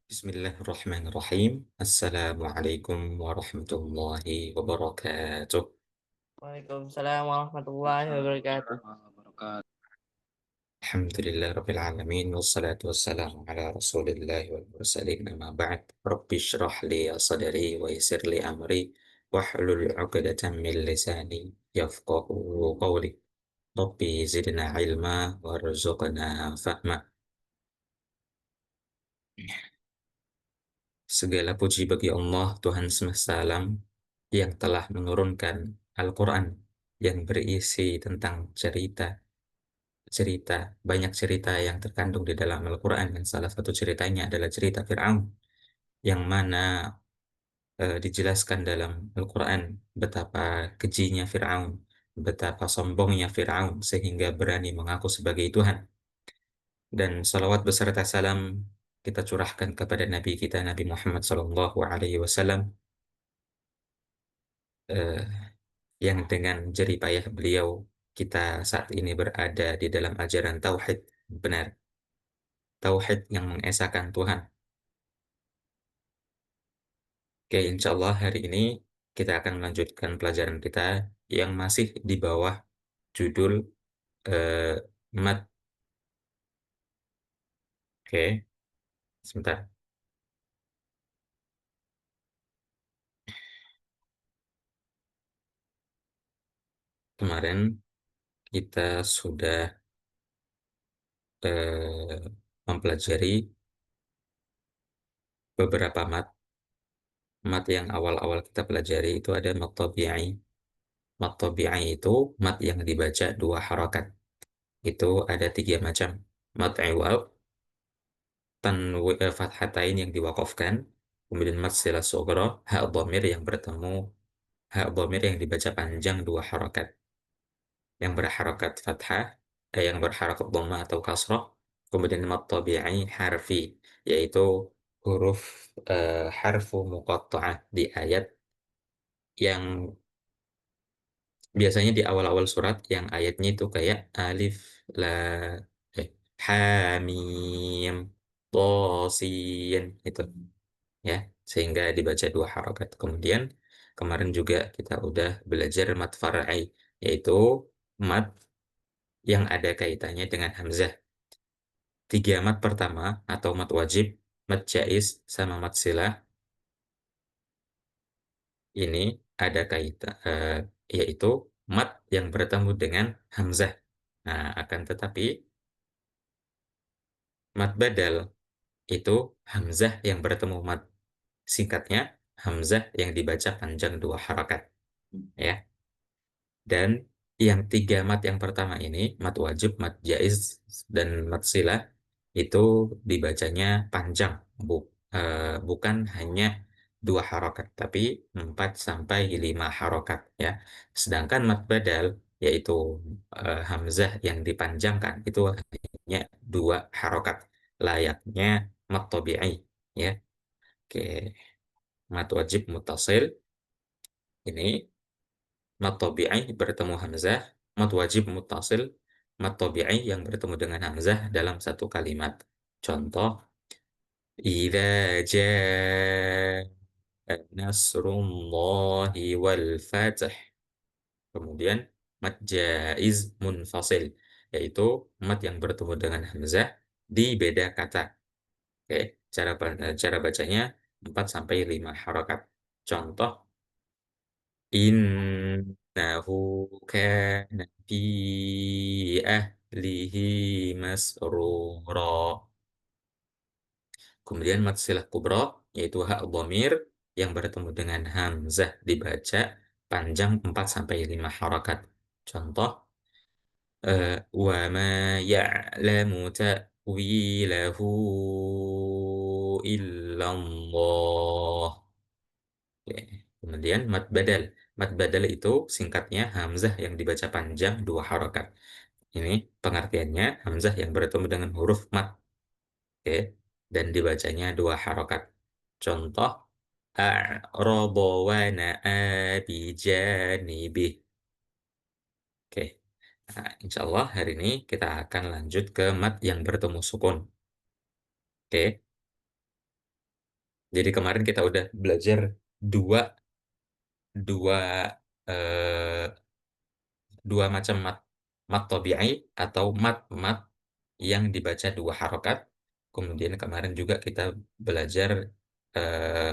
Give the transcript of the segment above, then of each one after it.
Bismillahirrahmanirrahim. Assalamualaikum warahmatullahi wabarakatuh. Waalaikumsalam warahmatullahi wabarakatuh. Alhamdulillah Rabbil Alamin. Wassalatu wassalamu ala rasulillah wal mursalin amma ba'd. Rabbi syrah li sadri wa yassir li amri. Wahlul uqdatan min lisani yafqahu qawli. Rabbi zidna ilma warzuqna fahma. Segala puji bagi Allah, Tuhan semesta alam, yang telah menurunkan Al-Quran yang berisi tentang cerita, banyak cerita yang terkandung di dalam Al-Quran, dan salah satu ceritanya adalah cerita Fir'aun, yang mana dijelaskan dalam Al-Quran betapa kejinya Fir'aun, betapa sombongnya Fir'aun, sehingga berani mengaku sebagai Tuhan. Dan salawat beserta salam kita curahkan kepada Nabi kita, Nabi Muhammad SAW, yang dengan jerih payah beliau kita saat ini berada di dalam ajaran tauhid benar, tauhid yang mengesahkan Tuhan. Oke, insya Allah hari ini kita akan melanjutkan pelajaran kita yang masih di bawah judul eh, mat. Oke, sebentar. Kemarin kita sudah mempelajari beberapa mat yang awal-awal kita pelajari. Itu ada mat tabi'i. Mat tabi'i itu mat yang dibaca dua harakat. Itu ada tiga macam. Mat iwal, fathatain yang diwakafkan, kemudian mat sila sugro, hak dhamir yang bertemu, hak dhamir yang dibaca panjang dua harakat, yang berharakat fathah, yang berharakat dhamma atau kasrah, kemudian mat tabi'i harfi, yaitu huruf harfu muqatta'ah di ayat yang biasanya di awal-awal surat, yang ayatnya itu kayak alif la eh, hamim tosin itu, ya, sehingga dibaca dua harokat. Kemudian kemarin juga kita udah belajar mat far'i, yaitu mat yang ada kaitannya dengan hamzah. Tiga mat pertama atau mat wajib, mat jaiz, sama mat silah, ini ada kaitan, yaitu mat yang bertemu dengan hamzah. Nah, akan tetapi mat badal itu hamzah yang bertemu mat. Singkatnya, hamzah yang dibaca panjang dua harakat. Ya. Dan yang tiga mat yang pertama ini, mat wajib, mat jaiz, dan mat silah, itu dibacanya panjang. Bukan hanya dua harokat, tapi 4 sampai 5 harokat. Ya. Sedangkan mat badal, yaitu hamzah yang dipanjangkan, itu hanya dua harokat. Layaknya mat tabi'i. Ya. Oke. Mat wajib mutasil, ini mat tabi'i bertemu hamzah, mat wajib muttasil, mat tabi'i yang bertemu dengan hamzah dalam satu kalimat. Contoh, idza jaa nasrullahi wal fath. Kemudian mat jaiz munfasil, yaitu mat yang bertemu dengan hamzah di beda kata. Oke, cara bacanya 4 sampai 5 harokat. Contoh, innahu kana fi ahlihi masrura. Kemudian mat silah kubra, yaitu hak dhamir yang bertemu dengan hamzah dibaca panjang 4 sampai 5 harakat. Contoh, wa ma ya'lamu ta'wilahu illallah. Oke. Kemudian mat badal. Mat badal itu singkatnya hamzah yang dibaca panjang dua harokat. Ini pengertiannya hamzah yang bertemu dengan huruf mat. Oke. Dan dibacanya dua harokat. Contoh, a'rada wa na'a bijanibih. Oke. Nah, insya Allah hari ini kita akan lanjut ke mat yang bertemu sukun. Oke. Jadi kemarin kita udah belajar dua dua eh, dua macam mat tabi'i atau mat yang dibaca dua harokat. Kemudian kemarin juga kita belajar eh,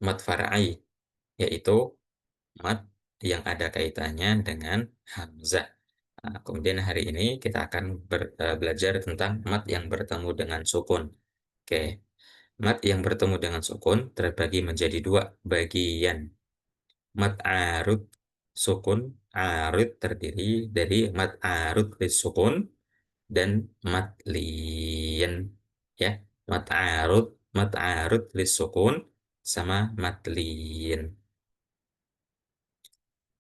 mat far'i, yaitu mat yang ada kaitannya dengan hamzah. Nah, kemudian hari ini kita akan belajar tentang mat yang bertemu dengan sukun. Oke, mat yang bertemu dengan sukun terbagi menjadi dua bagian. Mat arud sukun, arud terdiri dari mat arud lis sukun dan mat lien. Ya, mat arud lis sukun sama mat lien.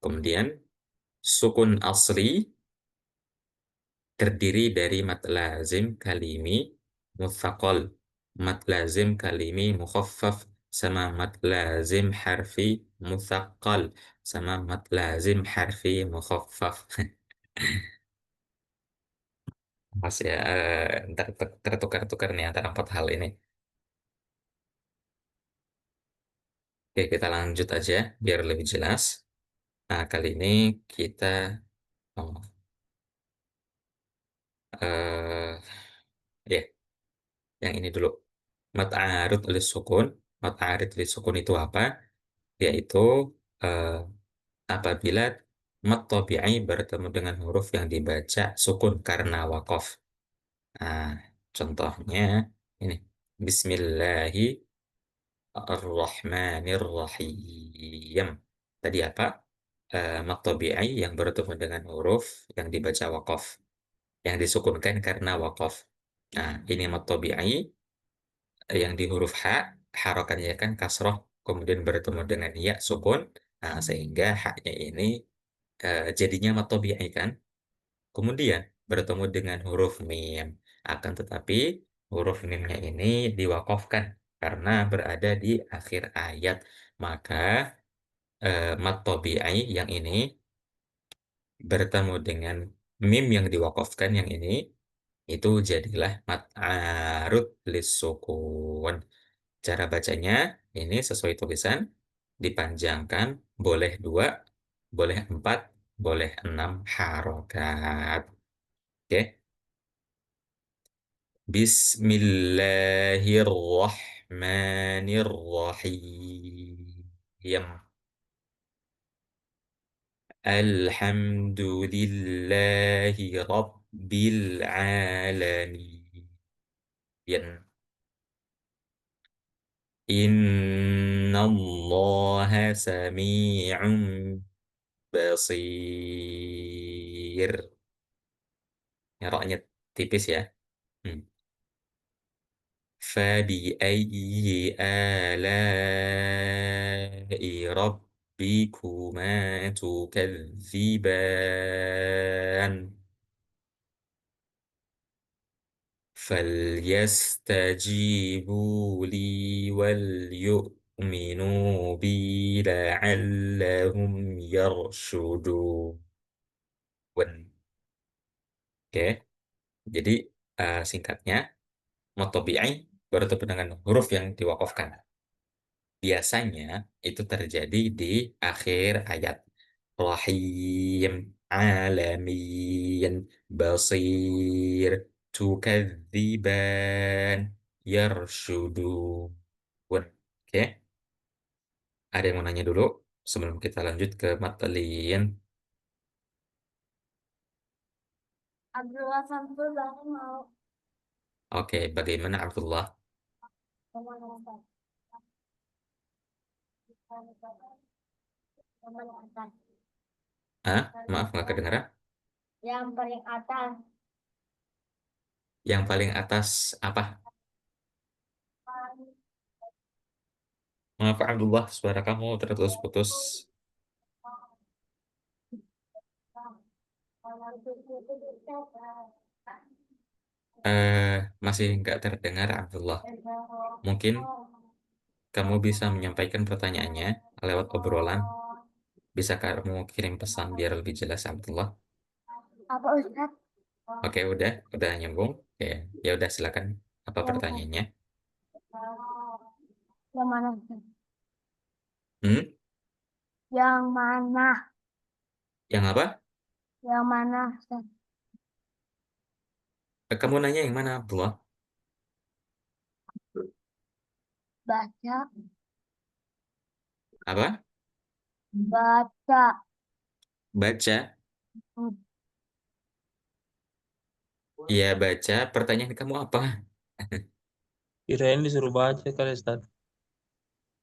Kemudian sukun asli terdiri dari mat lazim kalimi muthaqal, mat lazim kalimi mukhaffaf, sama mat lazim harfi muthaqqal, sama mat lazim harfi mukhaffaf. Mas ya, ntar tertukar-tukar nih antara empat hal ini. Oke, kita lanjut aja biar lebih jelas. Nah, kali ini kita oh, eh ya, yang ini dulu. Mat arud lis sukun. Mat arid lis sukun itu apa? Yaitu eh, apabila mat tabi'i bertemu dengan huruf yang dibaca sukun karena wakof. Nah, contohnya ini. Bismillahirrahmanirrahim. Tadi apa? Mat tabi'i yang bertemu dengan huruf yang dibaca wakof. Yang disukunkan karena wakof. Nah, ini mat tabi'i yang di huruf H, harokannya kan kasroh, kemudian bertemu dengan ya sukun, nah, sehingga haknya ini jadinya matobi'i kan. Kemudian bertemu dengan huruf mim, akan tetapi huruf mimnya ini diwakafkan karena berada di akhir ayat. Maka matobi'i yang ini bertemu dengan mim yang diwakafkan yang ini, itu jadilah mat arud lis sukun. Cara bacanya ini sesuai tulisan, dipanjangkan, boleh dua, boleh empat, boleh enam harokat. Oke, Bismillahirrahmanirrahim. Alhamdulillahi Rabbil Alamin. Inna Allah sami'un basir. Ya, roknya tipis ya. Hmm. فبأي آلاء ربكما تكذبان فليستجيبوا لي وليؤمنوا بي لعلهم يرشدون. Oke, jadi singkatnya, motobi'ai bertemu dengan huruf yang diwakafkan. Biasanya itu terjadi di akhir ayat. Rahim, alamin, basir, tukadziban, yarshudun. Oke, ada yang mau nanya dulu sebelum kita lanjut ke matalian? Abdullah Samsul bangun mau Oke, bagaimana Abdullah? kemana yang atas Ah, maaf nggak kedengaran. yang paling atas Yang paling atas apa? Maaf Abdullah, suara kamu terputus-putus. Masih nggak terdengar Abdullah. Mungkin kamu bisa menyampaikan pertanyaannya lewat obrolan. Bisa kamu kirim pesan biar lebih jelas Abdullah. apa Ustaz? Oke, udah nyambung. Oke, ya udah silakan. Apa Yang, pertanyaannya? yang mana? Ustaz? Hmm? Yang mana? Yang apa? Yang mana? Ustaz? Kamu nanya yang mana, Abdullah? Baca, Apa? baca. Baca. Hmm, Iya, baca. Pertanyaan kamu apa? Kirain disuruh baca kali Ustaz.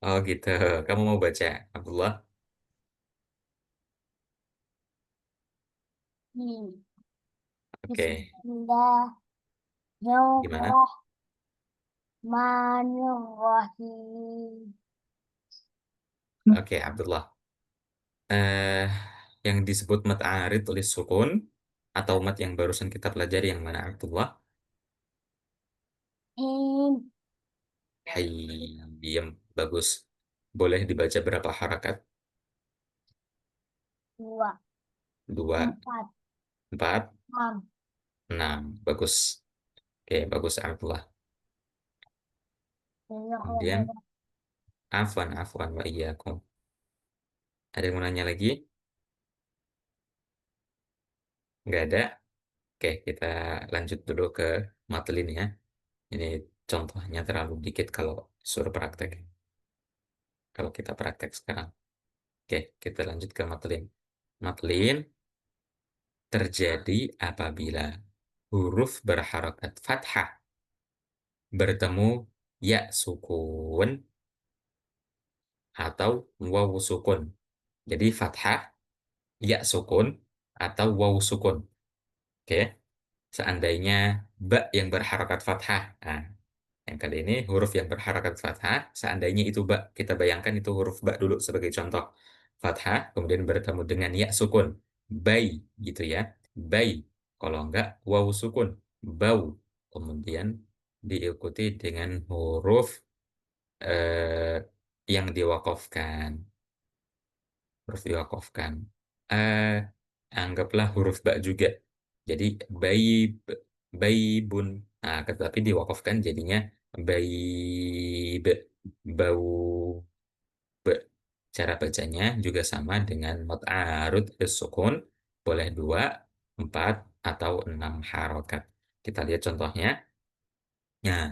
Oh gitu. Kamu mau baca, Abdullah? Oke. Gimana? Bismillahirrahmanirrahim. Oke, Abdullah. Eh, yang disebut mat arid tulis sukun atau mat yang barusan kita pelajari yang mana, Abdullah? Him, Hayyim. Bagus. Boleh dibaca berapa harakat? dua, Dua, empat, empat, enam. enam. Bagus. Oke, bagus, Abdullah. Banyak Kemudian, Allah. afwan, afwan, wa iyyakum. Ada yang mau nanya lagi? Nggak ada? Oke, kita lanjut dulu ke matlin ya. Ini contohnya terlalu dikit kalau suruh praktek. Kalau kita praktek sekarang. Oke, kita lanjut ke matlin. Matlin terjadi apabila huruf berharokat fathah bertemu ya sukun atau waw sukun. Jadi fathah, ya sukun, atau waw sukun. Oke, seandainya ba yang berharokat fathah. Nah, yang kali ini huruf yang berharakat fathah, seandainya itu ba, kita bayangkan itu huruf ba dulu sebagai contoh. Fathah, kemudian bertemu dengan ya sukun. Bai, gitu ya. Bai. Kalau enggak, waw sukun. Bau. Kemudian diikuti dengan huruf yang diwakafkan. Huruf diwakafkan. Eh, anggaplah huruf ba juga. Jadi, bayi, baibun. Nah, tetapi diwakafkan jadinya bayi bau be. Cara bacanya juga sama dengan mad arud sukun, boleh dua, empat, atau enam harokat. Kita lihat contohnya. Nah,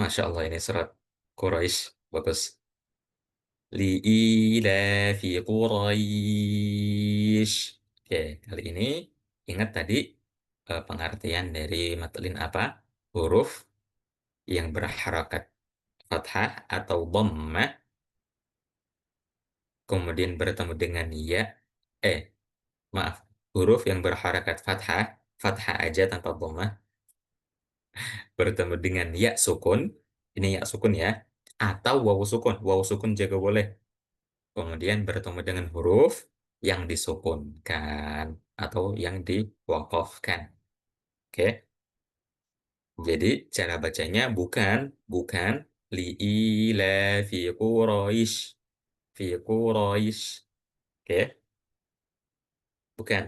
Masya Allah ini surat Quraisy bagus. Li'ilafi Quraisy. Oke, kali ini ingat tadi pengertian dari matlin apa? Huruf yang berharakat fathah atau dhammah kemudian bertemu dengan ya, eh maaf, huruf yang berharakat fathah, fathah aja tanpa dhammah, bertemu dengan ya sukun, ini ya sukun ya, atau wawu sukun juga boleh. Kemudian bertemu dengan huruf yang disukunkan atau yang diwakafkan. Oke, jadi cara bacanya bukan bukan li'ilafi Quraisy, fi Quraisy. Oke, bukan.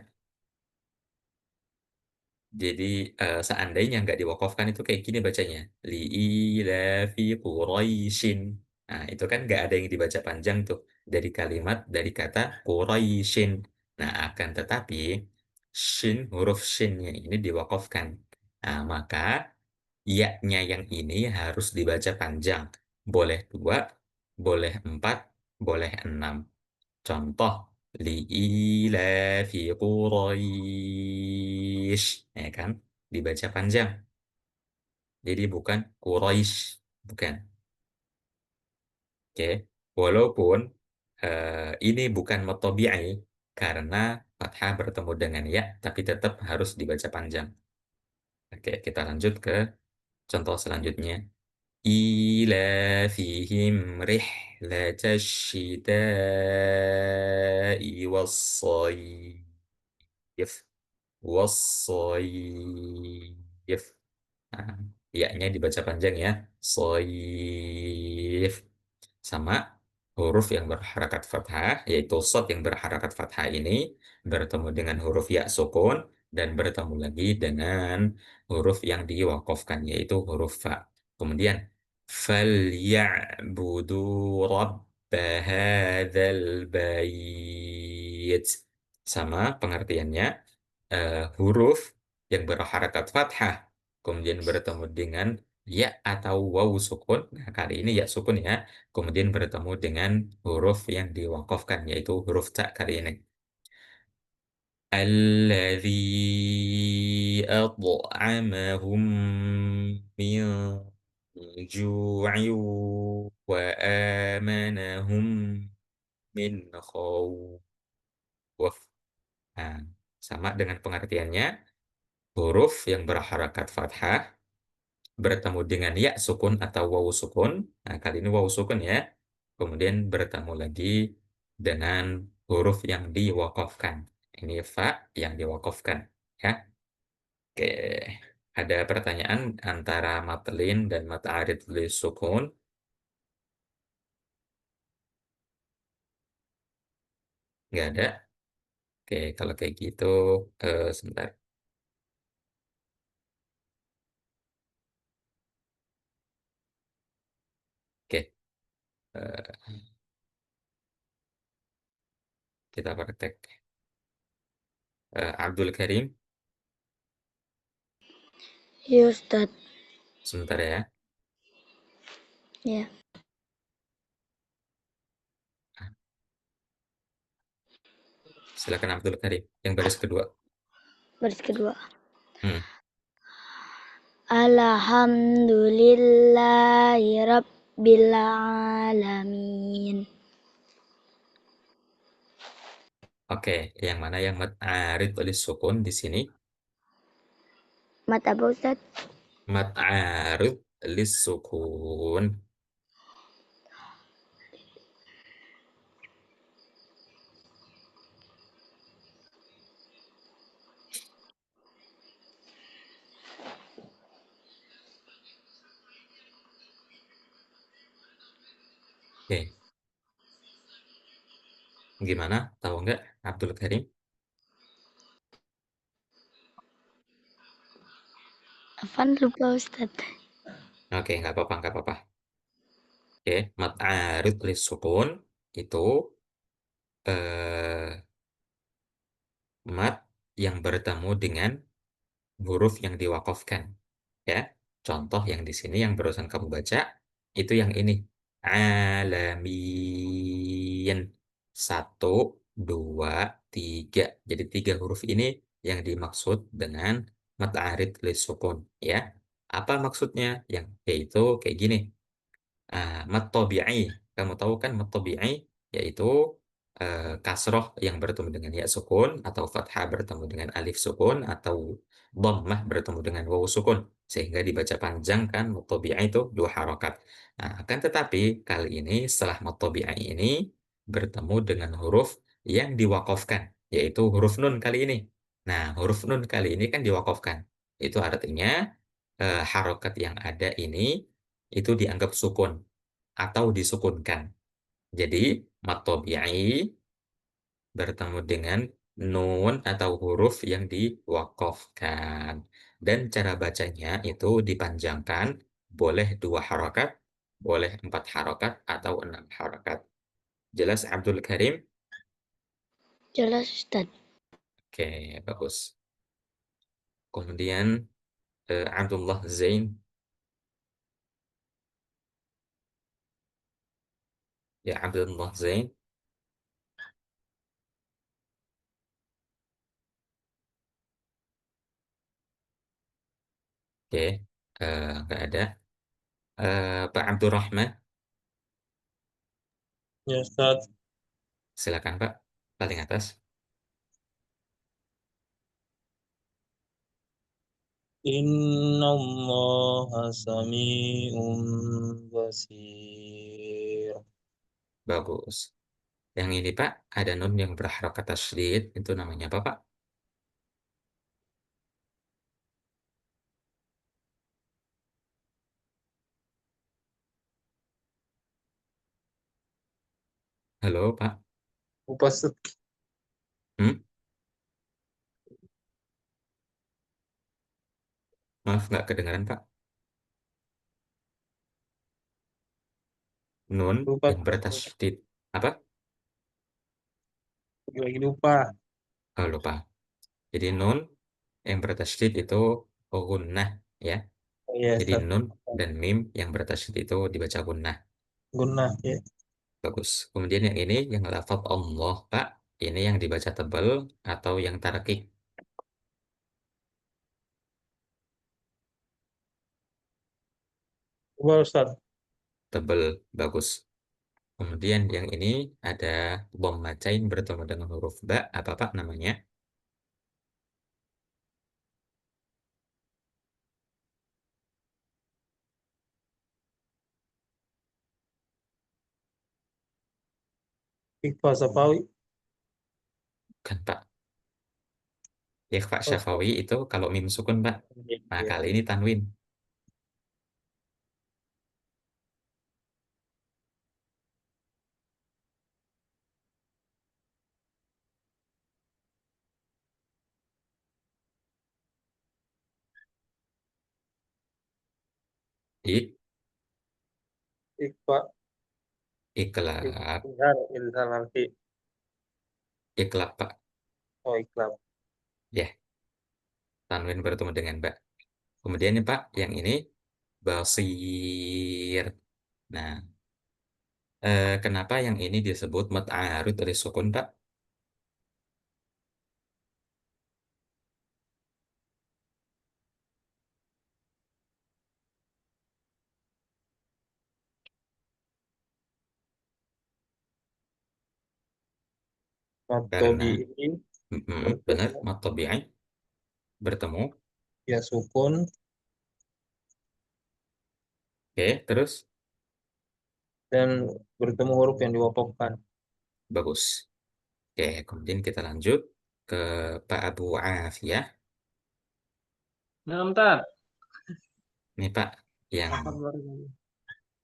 Jadi seandainya nggak diwakafkan itu kayak gini bacanya. Li'ilafi Quraisyin. Nah, itu kan nggak ada yang dibaca panjang tuh dari kalimat, dari kata Quraisyin. Nah, akan tetapi huruf shinnya ini diwakafkan. Nah, maka ya-nya yang ini harus dibaca panjang. Boleh dua, boleh empat, boleh enam. Contoh, li'ilafi Quraisy. Ya kan? Dibaca panjang. Jadi bukan Quraisy. Bukan. Oke. Walaupun ini bukan matobi'i karena fathah bertemu dengan ya, tapi tetap harus dibaca panjang. Oke, kita lanjut ke contoh selanjutnya. إيلافهم رحلة الشتاء والصيف والصيف. Nah, ya-nya dibaca panjang ya. Soif. Sama huruf yang berharakat fathah, yaitu sod yang berharakat fathah ini bertemu dengan huruf ya sukun. dan bertemu lagi dengan huruf yang diwakafkan yaitu huruf fa. Kemudian فَلْيَعْبُدُوا رَبَّ هَذَا الْبَيْتِ. Sama pengertiannya, huruf yang berharakat fathah kemudian bertemu dengan ya atau waw sukun. Nah, kali ini ya sukun ya. Kemudian bertemu dengan huruf yang diwakafkan yaitu huruf ta kali ini. الذي أطعمهم من جوع وآمنهم من خوف. Nah, sama dengan pengertiannya, huruf yang berharakat fathah bertemu dengan ya sukun atau waw sukun. Nah, kali ini waw sukun ya. Kemudian bertemu lagi dengan huruf yang diwakafkan. Ini fa yang diwakafkan. Ya. Oke. Ada pertanyaan antara matlin dan mat'arid li sukun? Nggak ada. Oke, kalau kayak gitu, sebentar. Oke, eh, kita praktek. Abdul Karim, Ya Ustaz. sebentar ya. Ya, Silakan Abdul Karim. Yang baris kedua. baris kedua. Hmm. Alhamdulillahi Rabbil Alamin. Oke, yang mana yang mad arid tulis sukun di sini? Mat apa Ustaz? Mad arid tulis sukun. Oke, gimana? Tahu nggak Abdul Karim? Afan lupa Ustaz. Oke, nggak apa-apa, nggak apa-apa. Oke, mad arid tulis sukun itu eh, mat yang bertemu dengan huruf yang diwakafkan. Ya, contoh yang di sini yang barusan kamu baca itu yang ini. Alamin. Satu, dua, tiga. Jadi tiga huruf ini yang dimaksud dengan mat arid lis sukun. Ya, apa maksudnya? Yang yaitu kayak gini. Mat tabi'i. Kamu tahu kan mat tabi'i yaitu kasroh yang bertemu dengan ya sukun atau fathah bertemu dengan alif sukun atau dhammah bertemu dengan waw sukun sehingga dibaca panjang kan mat tabi'i itu dua harokat. Nah, akan tetapi kali ini setelah mat tabi'i ini bertemu dengan huruf yang diwakafkan yaitu huruf nun kali ini. Nah, huruf nun kali ini kan diwakafkan. Itu artinya harokat yang ada ini itu dianggap sukun atau disukunkan. Jadi, mat tabi'i bertemu dengan nun atau huruf yang diwakafkan. Dan cara bacanya itu dipanjangkan, boleh dua harokat, boleh empat harokat, atau enam harokat. Jelas Abdul Karim? Jelas Ustaz. Oke, bagus. Kemudian Abdullah Zain. Ya, Abdullah Zain. Oke, nggak ada. Pak Abdurrahman, Ya Ustaz. silakan Pak, paling atas. Inna Allah sami'un basir. Bagus. Yang ini Pak, ada nun yang berharokat tasydid, itu namanya apa Pak? Halo Pak? Upasut. Hmm? Maaf, nggak kedengaran, Pak. Nun Lupa, yang bertasydid. Apa? lagi lupa. Oh, lupa. Jadi nun yang bertasydid itu gunnah, ya. Oh, iya, Jadi Ustaz. nun dan mim yang bertasydid itu dibaca gunnah. Guna, ya. Bagus. Kemudian yang ini, yang lafadz Allah, Pak. Ini yang dibaca tebal atau yang tarekik. Coba, Ustaz. Tebal, bagus. Kemudian yang ini ada dhammatain bertemu dengan huruf ba. Apa Pak namanya? Iqbal Safawi. Kan Pak. Ikhfa Oh, Ustaz. syafawi itu kalau mim sukun Pak. Iya, Nah, iya. kali ini tanwin. Ik, Iqbal. iklab. Ilham Alfi. Iklab Pak. Oh, Iqbal. Ya, tanwin bertemu dengan ba. Kemudian nih Pak, yang ini basir. Nah, kenapa yang ini disebut mat'arud oleh sukun Pak? Karena Matobi ini benar, bertemu, mat tabi'i bertemu. ya sukun, Oke, terus dan bertemu huruf yang diwakafkan. bagus. Oke, kemudian kita lanjut ke Pak Abu Afiyah. Nah, bentar. Ini Pak, yang Apa baru?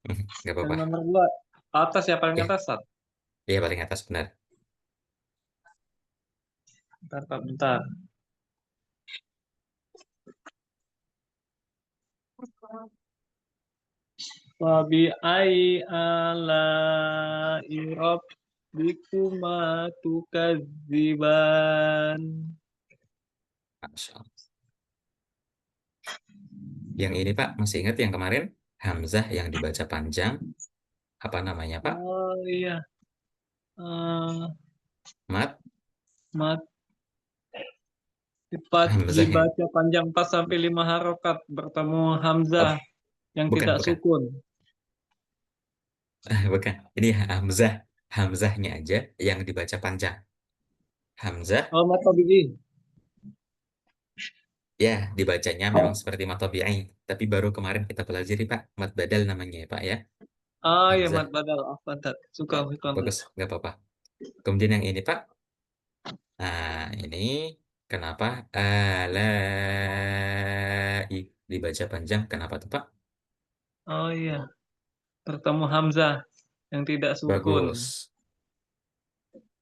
nggak Yang apa-apa. nomor 2. Atas ya, paling Ya, atas, Sat. dia paling atas benar. Bentar, Kak, bentar. Wabi ai ala irob bikuma tukadziban. Masya Allah. Yang ini Pak, masih ingat yang kemarin? Hamzah yang dibaca panjang. Apa namanya Pak? Oh iya. Eh, Mat? mat cepat Hamzah yang... dibaca panjang 4 sampai 5 harokat bertemu Oh, hamzah yang bukan, tidak bukan. sukun. Bukan. Ini Hamzah. Hamzahnya aja yang dibaca panjang. Hamzah, Oh, mat tabi'i. ya dibacanya memang seperti mat tabi'i. Tapi baru kemarin kita pelajari Pak. Mat badal namanya ya Pak ya. Ah ya, Hamzah. mat badal. Afwan, Tat. Suka Ya, kontak. bagus. Nggak apa-apa. Kemudian yang ini Pak. Nah, ini kenapa alai dibaca panjang? Kenapa tuh, Pak? Oh iya, bertemu hamzah yang tidak sukun. Bagus.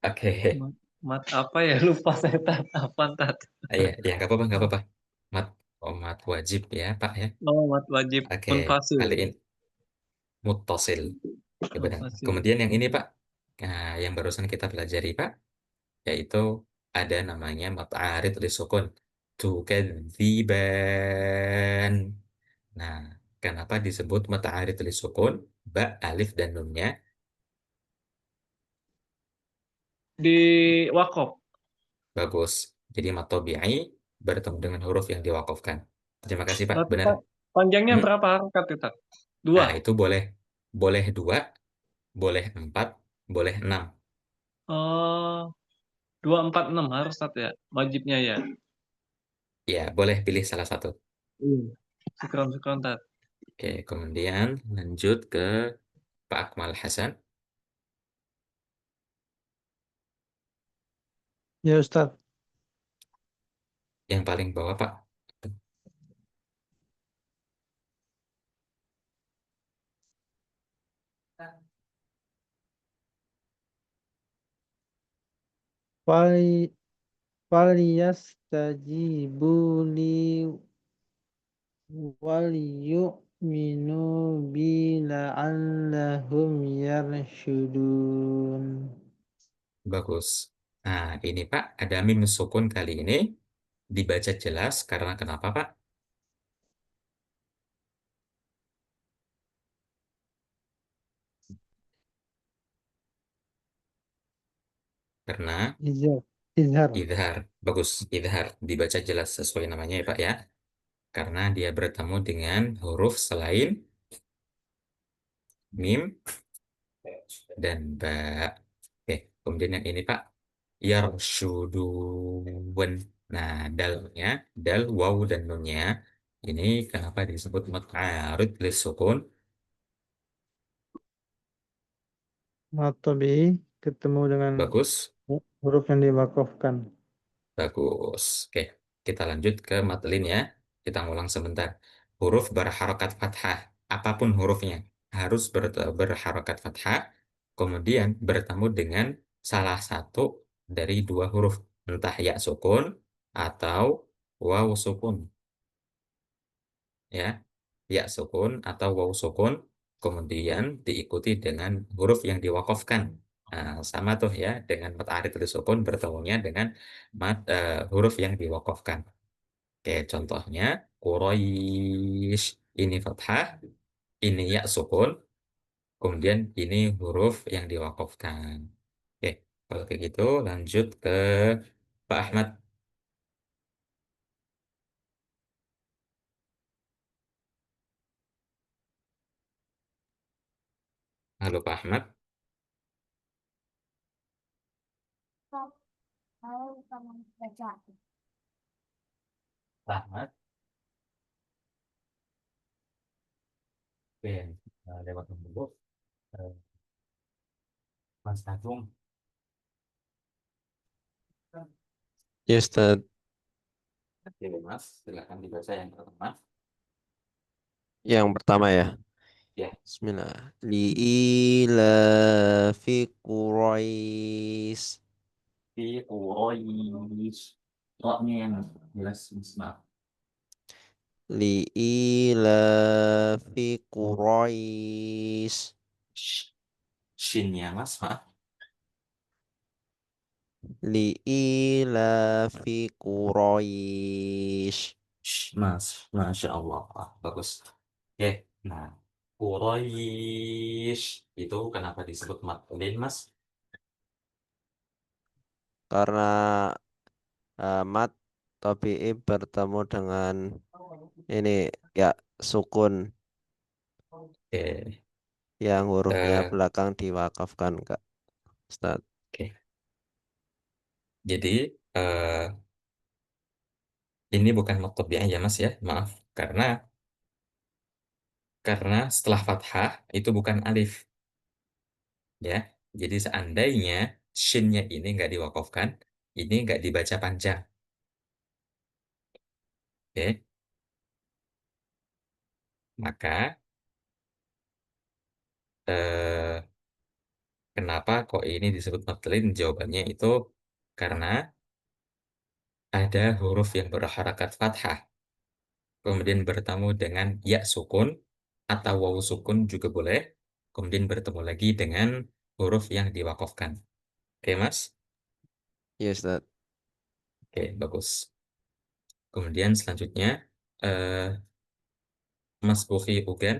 Oke. Mat apa ya? Lupa saya, Tat. Apa, Tat? Ya, ya nggak apa-apa, nggak apa-apa. Mat, oh, mat wajib ya, Pak ya. Oh, mat wajib Oke, munfasil. kali ini muttasil. Ya, benar. Munfasil. Kemudian yang ini, Pak. Nah, yang barusan kita pelajari, Pak, yaitu ada namanya mat arid lisukun. Tukadziban. Nah, kenapa disebut mat arid lisukun? Ba, alif, dan nunnya. Di wakaf. Bagus. Jadi mat tabi'i bertemu dengan huruf yang diwakafkan. Terima kasih, Pak. Berarti Benar. panjangnya Hmm? berapa harokat itu, Tat? Dua. Nah, itu boleh. Boleh dua, boleh empat, boleh enam. Oh, 2, 4, 6 harus, Tat ya. Wajibnya ya. Ya, boleh pilih salah satu. Hmm. Syukron, syukron, Tat. Oke, kemudian lanjut ke Pak Akmal Hasan. Ya, Ustaz. Yang paling bawah, Pak. Fali, Falyastajibu li wal yu'minu bi la'allahum yarshudun. Bagus. Nah, ini Pak, ada mim sukun kali ini dibaca jelas karena kenapa Pak? Karena Izhar. Izhar. idhar. Bagus, idhar. Dibaca jelas sesuai namanya ya Pak ya. Karena dia bertemu dengan huruf selain mim dan ba. Oke, kemudian yang ini Pak, yarshudun. Nah, dalnya, dal, waw, dan nunnya, ini kenapa disebut mut'arid lisukun? Matobi ketemu dengan Bagus, huruf yang diwakafkan. bagus. Oke, kita lanjut ke matlin ya. Kita ngulang sebentar. Huruf berharokat fathah, apapun hurufnya, harus berharokat fathah, kemudian bertemu dengan salah satu dari dua huruf, entah ya sukun atau waw sukun. Ya, ya sukun atau waw sukun, kemudian diikuti dengan huruf yang diwakafkan. Nah, sama tuh ya dengan mat arid sukun bertemunya dengan huruf yang diwakafkan. Oke, contohnya Quraisy ini fathah, ini ya sukun, kemudian ini huruf yang diwakafkan. Oke, kalau kayak gitu lanjut ke Pak Ahmad. Halo Pak Ahmad. Pak Ahmad. Oke, lewat dulu. Eh, Mas Agung. Ya Ustaz, Oke, Mas, silakan dibaca yang pertama. yang pertama ya. Ya, Bismillah. Li'ilafi Quraisy. di Quraisy. Roknya yang jelas, Mas, maaf. Li'ilafi Quraisy. Sh- Shinnya, Mas, maaf. Li'ilafi Quraisy. Mas, Masya Allah. Ah, bagus. Oke, nah, Quraisy itu kenapa disebut matlin, Mas? Karena mat tabi'i bertemu dengan ini ya sukun Oke, yang hurufnya eh, belakang diwakafkan Kak Ustaz. oke. Jadi, eh, ini bukan matlub ya, Mas ya, maaf. Karena setelah fathah itu bukan alif. Ya, jadi seandainya shinnya ini nggak diwakafkan, ini nggak dibaca panjang. Oke, maka eh, kenapa kok ini disebut matlin? Jawabannya itu karena ada huruf yang berharakat fathah, kemudian bertemu dengan ya sukun atau waw sukun juga boleh, kemudian bertemu lagi dengan huruf yang diwakafkan. Oke, Mas? Ya Ustaz. Oke, bagus. Kemudian selanjutnya, eh, Mas Buki Ugen,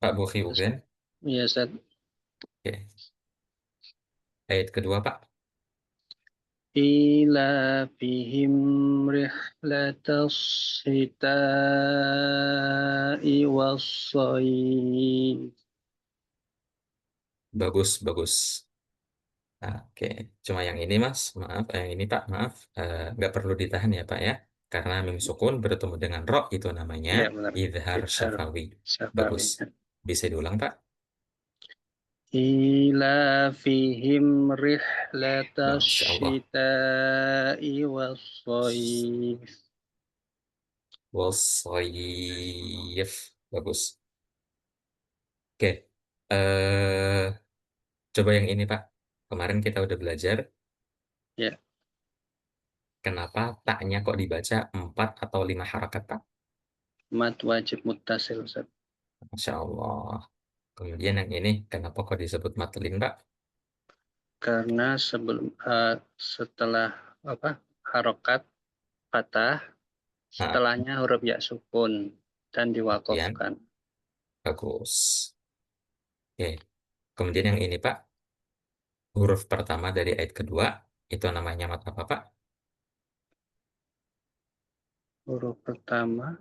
Pak Buki Ugen. Iya, Ustaz. Oke. Ayat kedua, Pak. Ila fihim rihlatas sita'i was-sayf. Bagus, bagus. Nah, oke. Cuma yang ini, Mas. Maaf, yang ini, Pak. Maaf. Nggak perlu ditahan ya, Pak ya. Karena mim sukun bertemu dengan ro itu namanya Ya, benar. idhar Idhar syafawi. Bagus. syafawi. Bisa diulang, Pak? Ila fihim rihlatas Masya Allah. sita'i was-sayf. Wasoyif. Bagus. Oke. Eh, coba yang ini, Pak. Kemarin kita udah belajar Ya, kenapa taknya kok dibaca 4 atau 5 harakat, Pak? Mat wajib muttasil, Ustaz. Masya Allah. Kemudian yang ini, kenapa kok disebut matlin, Pak? Karena setelah harokat fathah, setelahnya huruf ya sukun dan Kemudian, diwakafkan. bagus. Oke. Kemudian yang ini, Pak, huruf pertama dari ayat kedua, itu namanya mat apa, Pak? Huruf pertama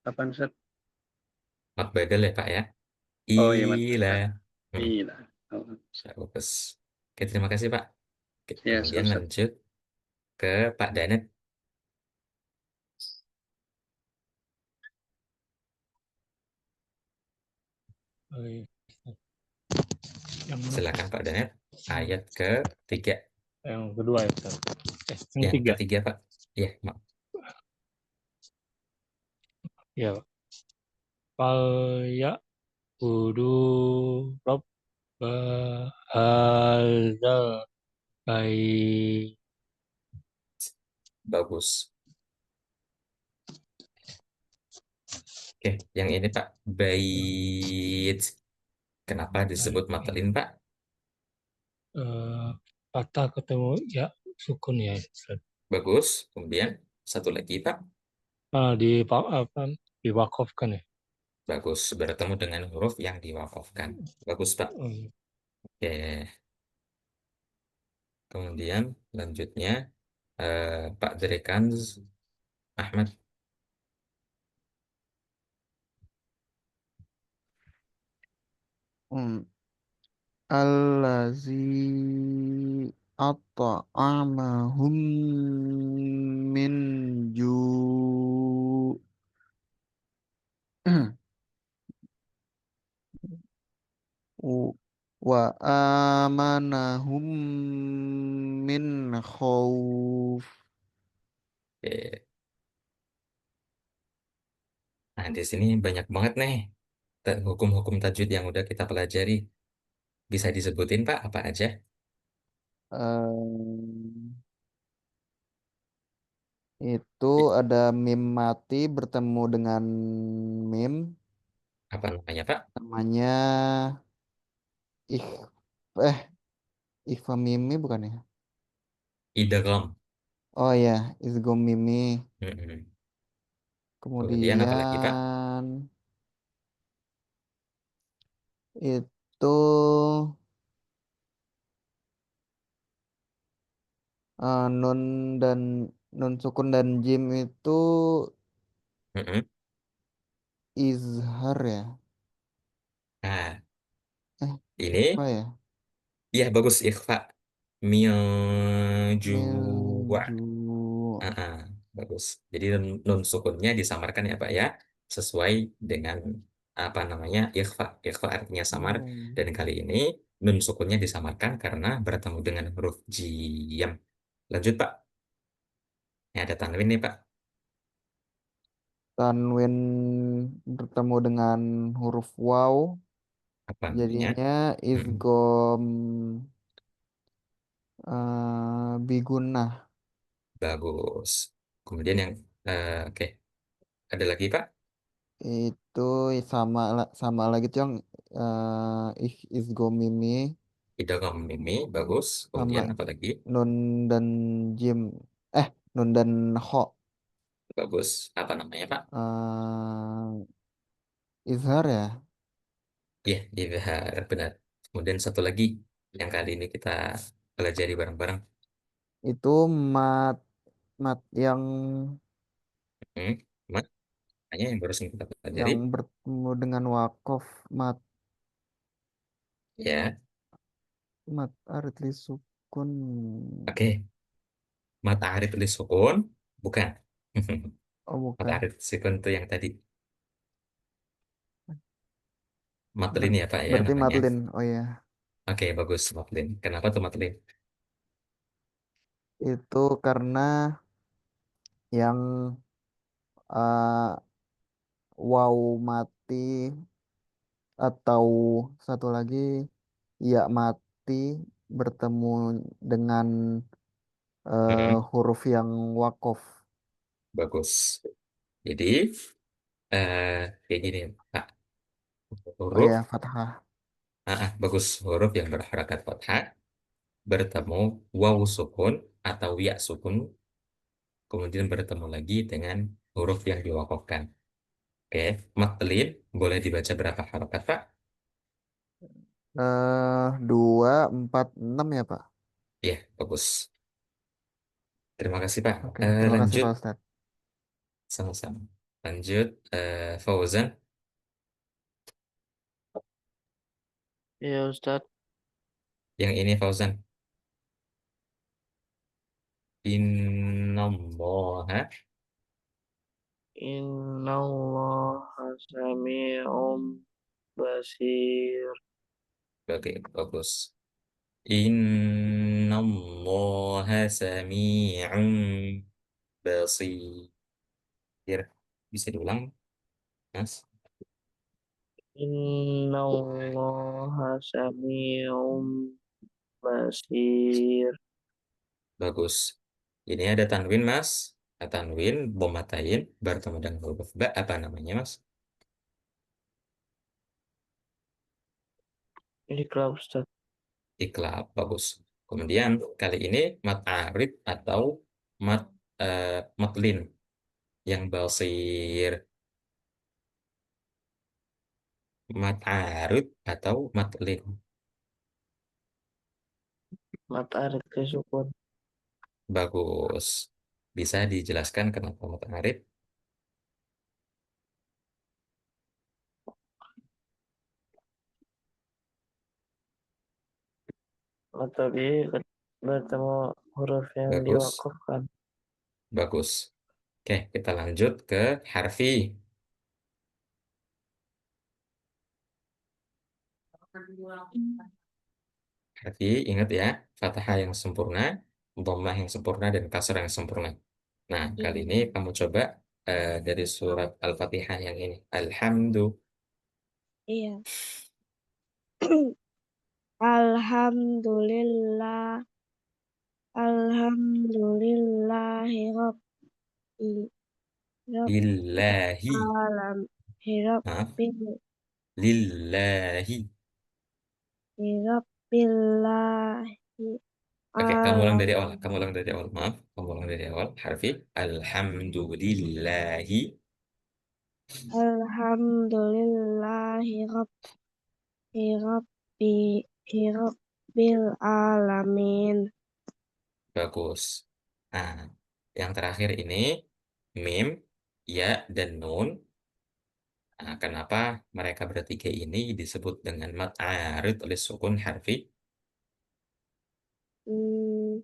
apa, Ustaz? Mat badal ya, Pak ya? Oh iya, mat Ila. badal. Hmm, Ila. Oh, bagus. Oke, terima kasih, Pak. Oke, ya, kemudian Ustaz. lanjut ke Pak Danet. Yang mana? Silakan Pak Danet. Ayat ketiga. Yang kedua ya, Ustaz. Yang Yang tiga. ketiga, Pak. Ya, maaf. Ya. Fal ya kudu rob hadzal baik. Bagus. Oke, yang ini Pak. Bait. Kenapa disebut matlin, Pak? Patah ketemu ya sukun ya, Ustaz. Bagus. Kemudian satu lagi, Pak. Diwakafkan ya. Bagus. Bertemu dengan huruf yang diwakafkan. Bagus, Pak. Oh, iya. Oke. Kemudian lanjutnya Pak Derekans Ahmad. Allazi at'amahum min ju' wa amanahum min khauf. Oke. Nah, di sini banyak banget nih hukum-hukum tajwid yang udah kita pelajari. Bisa disebutin, Pak, apa aja? Em, itu ada mim mati bertemu dengan mim, Apa namanya, Pak? namanya ih eh ikhfa mimi bukan ya? Idgham. Oh ya, isgom mimi. Mm-mm. Kemudian apa lagi, Pak? Kemudian itu nun dan nun sukun dan jim itu Mm-mm. izhar ya. Nah, Eh, ini, apa ya? ya bagus, ikhfa. Miljua. Milju. Ah, bagus. Jadi nun sukunnya disamarkan ya, Pak ya, sesuai dengan apa namanya ikhfa. Ikhfa artinya samar, Hmm. dan kali ini nun sukunnya disamarkan karena bertemu dengan huruf jim. Lanjut, Pak. Ini ada tanwin nih, Pak. Tanwin bertemu dengan huruf waw, Apa namanya? jadinya Mm-mm. izgom bigunah. Bagus. Kemudian yang oke, ada lagi, Pak. Itu sama lagi tuh yang izgom mimi Idgham mimi, bagus. sama Kemudian apa lagi? nun dan jim. Eh, nun dan ho. Bagus. Apa namanya, Pak? Izhar ya. Iya, izhar, benar. Kemudian satu lagi yang kali ini kita pelajari bareng-bareng. Itu mat mat Hmm, makanya yang barusan kita pelajari. yang bertemu dengan wakof mat Ya, mat aritli sukun. oke. Mata arit tulis sukun, bukan. Oh Mata bukan. arit sukun itu yang tadi. Matlin ya, Pak ya Berarti namanya. matlin. Oh ya. Oke, bagus, matlin. Kenapa tuh matlin? Itu karena yang uh, waw mati atau satu lagi ya mati bertemu dengan huruf yang wakof. Bagus. Jadi kayak gini, Pak. Oh Huruf, ya, fathah. bagus. Huruf yang berharakat fathah bertemu waw sukun atau ya sukun, kemudian bertemu lagi dengan huruf yang diwakafkan. Oke, matlin boleh dibaca berapa harakat, Pak? 2, 4, 6 ya, Pak? Iya, bagus. Terima kasih, Pak. Oke, terima kasih Lanjut, Pak Ustadz. sama-sama. Lanjut, Fauzan. Iya Ustadz. Yang ini Fauzan. Innallaha. Innallaha sami'um basir. Oke, bagus. Innallaha sami'un basir. Bisa diulang, Mas? Innallaha sami'um basir. Bagus. Ini ada tanwin, Mas. Tanwin, bomatain, bertemu dengan huruf ba, apa namanya, Mas? Ini kelab Ustadz. Iklab, bagus. Kemudian kali ini mat arid atau mat matlin yang basir. Mat arid atau matlin. Mata arit ke sukun. Bagus. Bisa dijelaskan kenapa mat arid? Tapi bertemu huruf yang Bagus. diwakafkan. Bagus. Oke, kita lanjut ke harfi. Harfi, ingat ya, fathah yang sempurna, dhammah yang sempurna, dan kasrah yang sempurna. Nah, kali ini kamu coba dari surat Al-Fatihah yang ini. Iya. Alhamdulillah. Alhamdulillahi Rabbil Lillahi. alam. Maaf, Rabbil lillahi. Rabbillahi Oke, kamu ulang alam. dari awal. Kamu ulang dari awal. Maaf, kamu ulang dari awal. Harfi. Alhamdulillahi. Alhamdulillahi Rabbil alamin. Bagus. Nah, yang terakhir ini mim, ya, dan nun. Nah, kenapa mereka bertiga ini disebut dengan mat arid oleh sukun harfi? Hmm,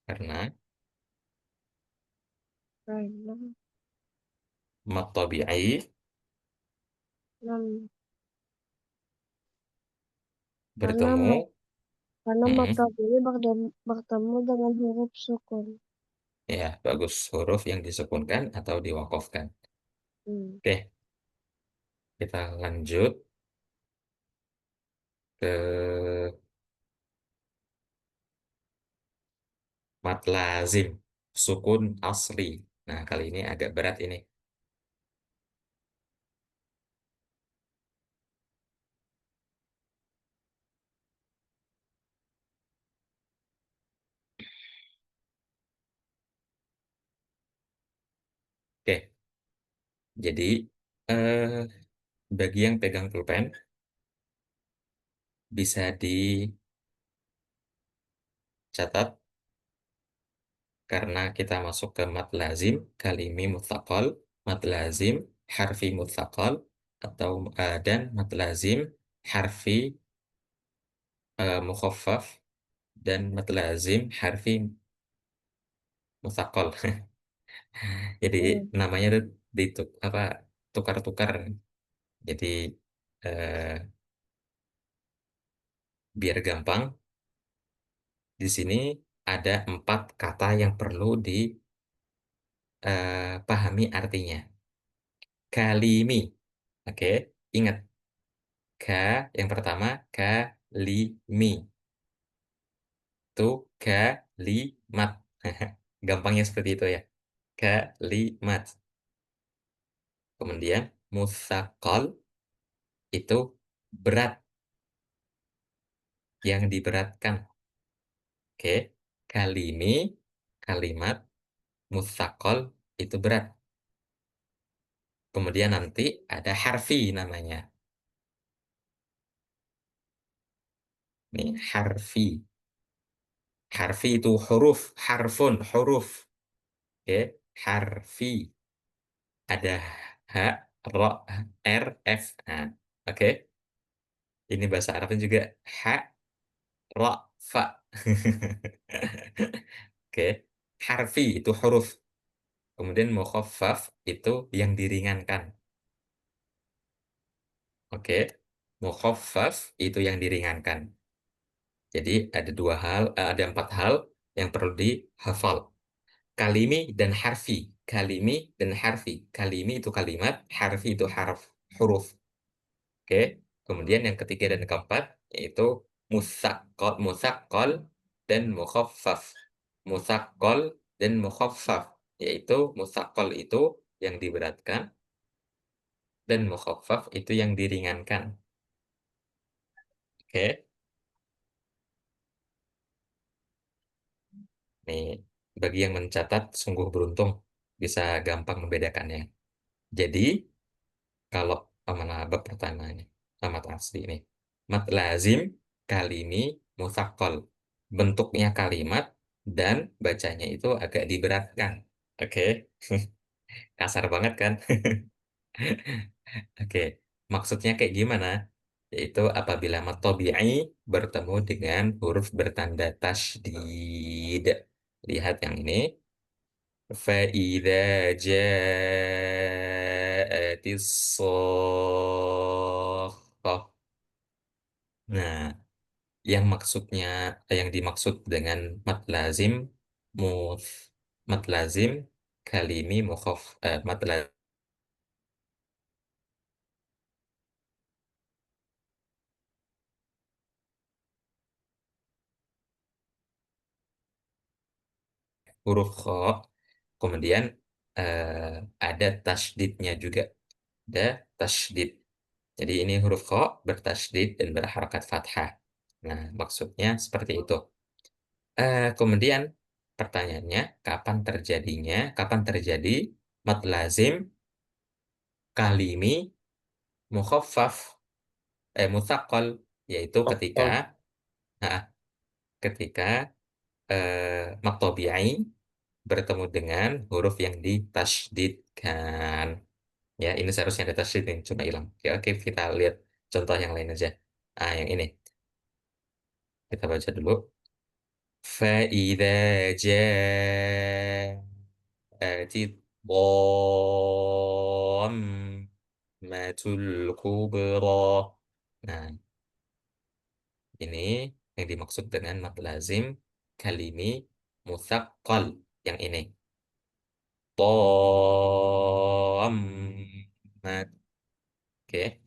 Karena karena mat tabi'i nam- karena bertemu, mata mm, ini bertemu dengan huruf sukun. ya, bagus, huruf yang disukunkan atau diwakafkan. Hmm. Oke, kita lanjut ke mat lazim, sukun asli. Nah, kali ini agak berat ini. Oke, jadi eh, bagi yang pegang pulpen, bisa dicatat karena kita masuk ke mat lazim, kalimi mutsaqal, mat lazim, harfi mutsaqal, atau dan mat lazim, harfi mukhaffaf, dan mat lazim, harfi mutsaqal. Jadi Hmm. namanya tuh apa tukar-tukar. Jadi eh, biar gampang, di sini ada 4 kata yang perlu pahami artinya. Kalimi. Oke, ingat. Yang pertama, kalimi. Itu kalimat. Gampangnya seperti itu ya. Kalimat. Kemudian, musakol itu berat. Yang diberatkan. Oke, kalimi, kalimat, musakol itu berat. Kemudian nanti ada harfi namanya. Nih, harfi. Harfi itu huruf, harfun, huruf. Oke, harfi. Ada H, Ro, R, F. Nah, oke. Ini bahasa Arabnya juga H, Ro, Fa. Oke, harfi itu huruf. Kemudian mukhaffaf itu yang diringankan. Oke, mukhaffaf itu yang diringankan. Jadi ada 4 hal yang perlu dihafal. Kalimi dan harfi. Kalimi dan harfi. Kalimi itu kalimat, harfi itu huruf. Oke. Kemudian yang ketiga dan keempat yaitu musakkol dan mukhaffaf. Musakkol dan mukhaffaf, yaitu musakkol itu yang diberatkan dan mukhaffaf itu yang diringankan. Oke. Nih, bagi yang mencatat sungguh beruntung bisa gampang membedakannya. Jadi, kalau mana bab pertama ini, amat asli ini. Mat lazim, kalimi, musakkol. Bentuknya kalimat dan bacanya itu agak diberatkan. Oke, kasar banget kan? Oke, maksudnya kayak gimana? Yaitu apabila mat tabi'i bertemu dengan huruf bertanda tasydid. Lihat yang ini. فَإِذَا جَاءَتِ الصَّاخَّةُ. Nah, yang dimaksud dengan mat lazim, mus, mat lazim, kalimi, mat lazim, huruf kha, kemudian ada tasydidnya juga, ada tasydid. Jadi ini huruf kha bertasydid dan berharakat fathah. Nah, maksudnya seperti itu. Kemudian pertanyaannya, kapan terjadi mat lazim, kalimi, mukhaffaf, mutsaqqal, yaitu ketika Fakol. nah, ketika mat tabi'i bertemu dengan huruf yang ditasydidkan. Ya, ini seharusnya ada tasydid yang cuma hilang. Oke, oke, kita lihat contoh yang lain aja. Yang ini. Kita baca dulu. فَإِذَا جَاءَتِ الطَّامَّةُ الْكُبْرَى. Nah, ini yang dimaksud dengan mad lazim kalimi musaqqal. Yang ini. Tammat. Oke,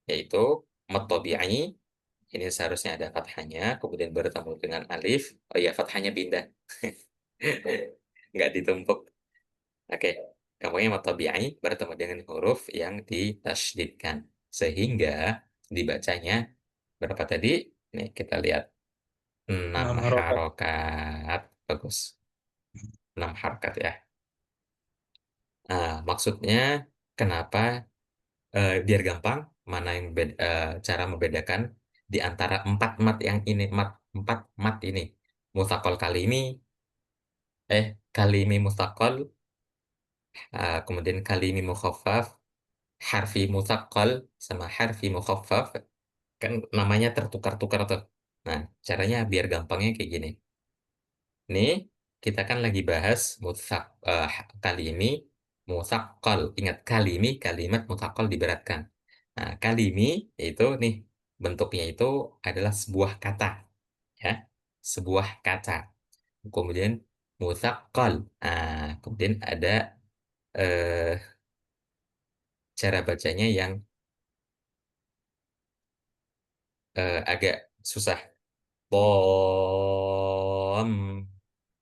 yaitu mad tabi'i. Ini seharusnya ada fathahnya, kemudian bertemu dengan alif. Oh iya, fathahnya pindah. Nggak ditumpuk. Oke, kamunya mad tabi'i bertemu dengan huruf yang ditasydidkan. Sehingga dibacanya berapa tadi? Nih, kita lihat. 6 6 harokat. harokat. Bagus. 6 harokat ya. Nah, maksudnya kenapa? Biar gampang, mana yang cara membedakan di antara 4 mat yang ini, 4 mat ini. Mustaqol kalimi mustaqol, kemudian kalimi mukhaffaf, harfi mustaqol, sama harfi mukhaffaf. Kan namanya tertukar-tukar tuh. Nah, caranya biar gampangnya kayak gini. Nih, kita kan lagi bahas kalimi musaqqal. Ingat, kalimi, kalimat musaqqal diberatkan. Nah, kalimi itu nih, bentuknya itu adalah sebuah kata. Ya, sebuah kata. Kemudian musaqqal. Kemudian ada eh, cara bacanya yang agak susah.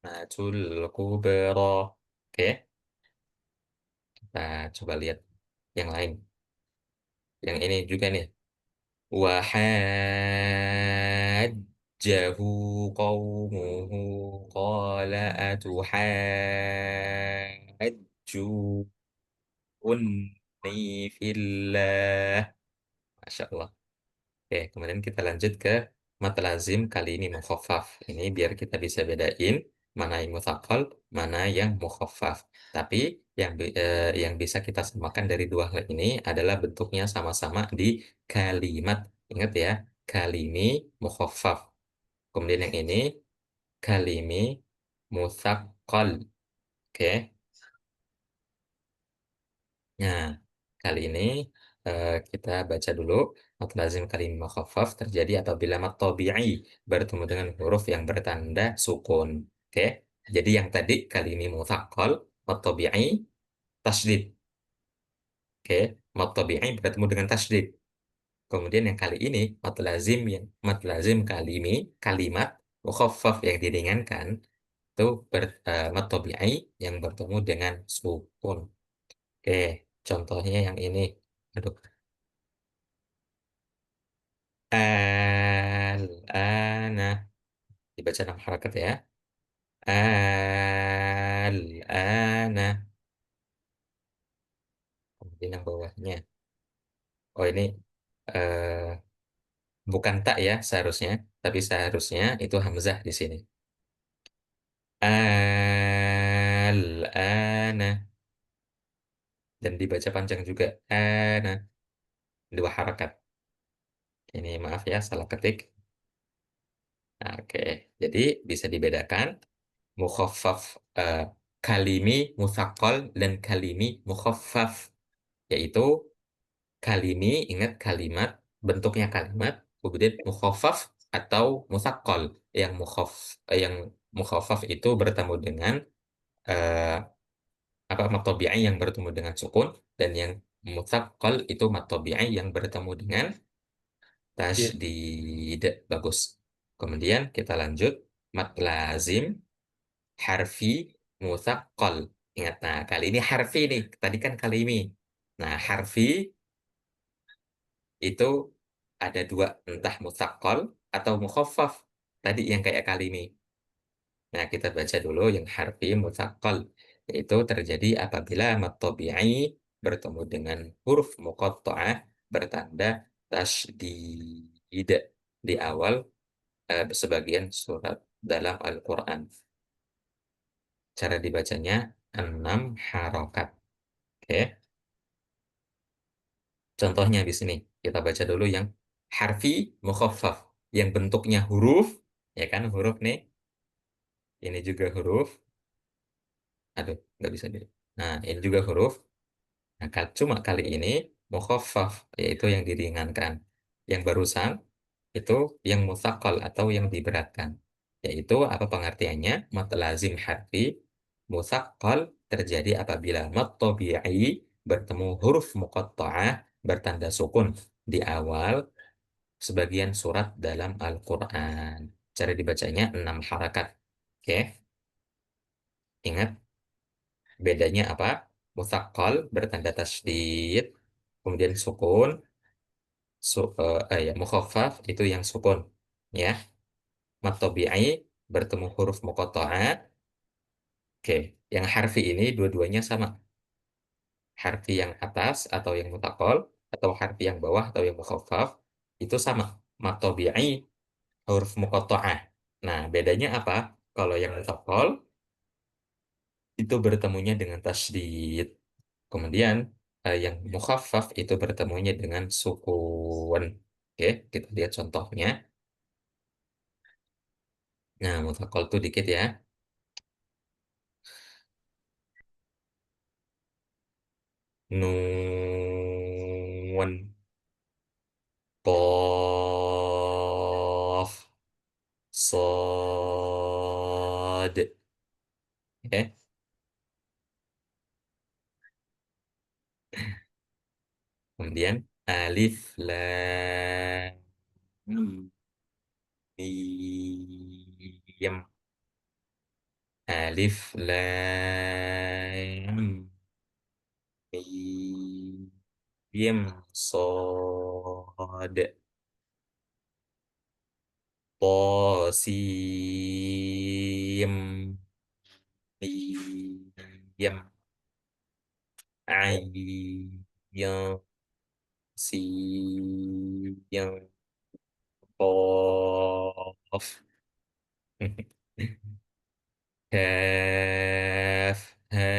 Dhammatul kubra. Oke, kita coba lihat yang lain. Yang ini juga nih. وحاجه قومه قال أتحاجوني في الله. Masya Allah. Oke, kemudian kita lanjut ke mat lazim kali ini mukhaffaf. Ini biar kita bisa bedain mana yang mutsaqqal, mana yang mukhaffaf. Tapi yang bisa kita samakan dari dua hal ini adalah bentuknya sama-sama di kalimat. Ingat ya, kalimi mukhaffaf. Kemudian yang ini kalimi mutsaqqal. Oke. Nah, kali ini kita baca dulu mat lazim kalim mukhaffaf terjadi apabila mat tabi'i bertemu dengan huruf yang bertanda sukun. Oke. Jadi yang tadi kali ini mutsaqqal, mat tabi'i tasydid. Oke. Mat tabi'i bertemu dengan tasydid. Kemudian yang kali ini mat lazim kalimi kalimat mukhaffaf yang diringankan itu mat tabi'i yang bertemu dengan sukun. Oke, contohnya yang ini. Aduh. Al-ana. Dibaca 6 harakat ya. Al-ana. Kemudian yang bawahnya. Oh ini eh, bukan tak ya seharusnya. Tapi seharusnya itu hamzah di sini. Al-ana. Dan dibaca panjang juga. Ana. 2 harakat. Ini maaf ya, salah ketik. Nah, oke, jadi bisa dibedakan mukhaffaf kalimi musaqqal dan kalimi mukhaffaf, yaitu kalimi ingat kalimat bentuknya kalimat, kemudian mukhaffaf atau musaqqal. Yang mukhaffaf itu bertemu dengan eh, apa mat tabi'i yang bertemu dengan sukun, dan yang musaqqal itu mat tabi'i yang bertemu dengan Ya. tasydid. Bagus. Kemudian kita lanjut mat lazim harfi musaqqal. Ingat, nah kali ini harfi nih. Tadi kan kalimi. Nah, harfi itu ada dua, entah musaqqal atau mukhaffaf. Tadi yang kayak kalimi. Nah, kita baca dulu yang harfi musaqqal. Yaitu terjadi apabila mat tabi'i bertemu dengan huruf muqatta'ah bertanda tasydid di awal sebagian surat dalam Al-Quran. Cara dibacanya 6 harokat. Oke. Contohnya di sini. Kita baca dulu yang harfi mukhaffaf. Yang bentuknya huruf. Ya kan, huruf nih. Ini juga huruf. Aduh, nggak bisa dulu. Nah, ini juga huruf. Nah, cuma kali ini mukhaffaf. Yaitu yang diringankan. Yang barusan itu yang musaqqal atau yang diberatkan. Yaitu apa pengertiannya? Mad lazim harfi musaqqal terjadi apabila mad tabi'i bertemu huruf muqatta'ah bertanda sukun di awal sebagian surat dalam Al-Qur'an. Cara dibacanya 6 harakat. Oke, ingat bedanya apa? Musaqqal bertanda tasydid, kemudian sukun, ya mukhaffaf itu yang sukun, ya. Mat tabi'i bertemu huruf muqatta'ah. Oke, yang harfi ini dua-duanya sama. Harfi yang atas atau yang mutakol, atau harfi yang bawah atau yang mukhaffaf itu sama. Mat tabi'i huruf muqatta'ah. Nah, bedanya apa? Kalau yang mutakol itu bertemunya dengan tasydid. Kemudian yang mukhaffaf itu bertemunya dengan sukun. Oke, kita lihat contohnya. Nah, mutakol tuh dikit ya. Nun, qaf, shad. Oke. Kemudian alif lam mim. Alif lam mim sod tosim mim ain yang yang qaf kaf ha